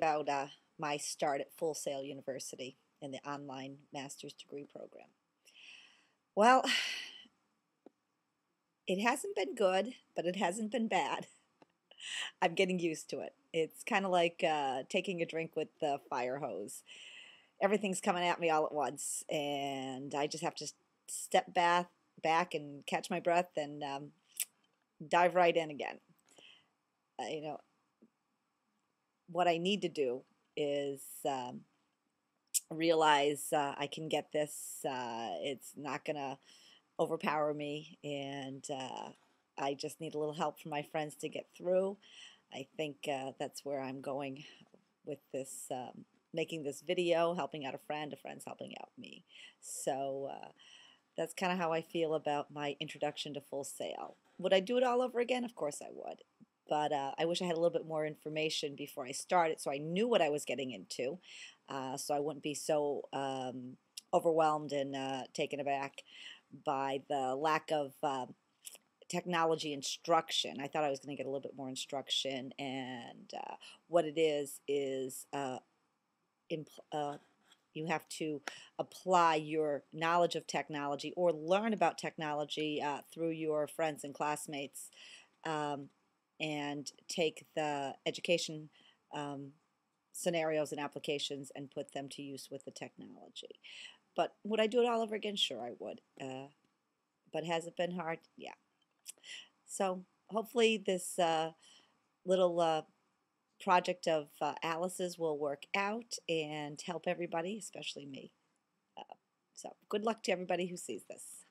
about my start at Full Sail University in the online master's degree program. Well, it hasn't been good, but it hasn't been bad. I'm getting used to it. It's kind of like taking a drink with the fire hose. Everything's coming at me all at once, and I just have to step back and catch my breath and dive right in again. You know, what I need to do is realize I can get this. It's not going to overpower me, and I just need a little help from my friends to get through. I think that's where I'm going with this, making this video, helping out a friend's helping out me. So that's kind of how I feel about my introduction to Full Sail. Would I do it all over again? Of course I would. But I wish I had a little bit more information before I started so I knew what I was getting into, so I wouldn't be so overwhelmed and taken aback by the lack of technology instruction. I thought I was going to get a little bit more instruction, and what it is you have to apply your knowledge of technology or learn about technology through your friends and classmates, and take the education scenarios and applications and put them to use with the technology. But would I do it all over again? Sure, I would. But has it been hard? Yeah. So hopefully this little project of Alice's will work out and help everybody, especially me. So good luck to everybody who sees this.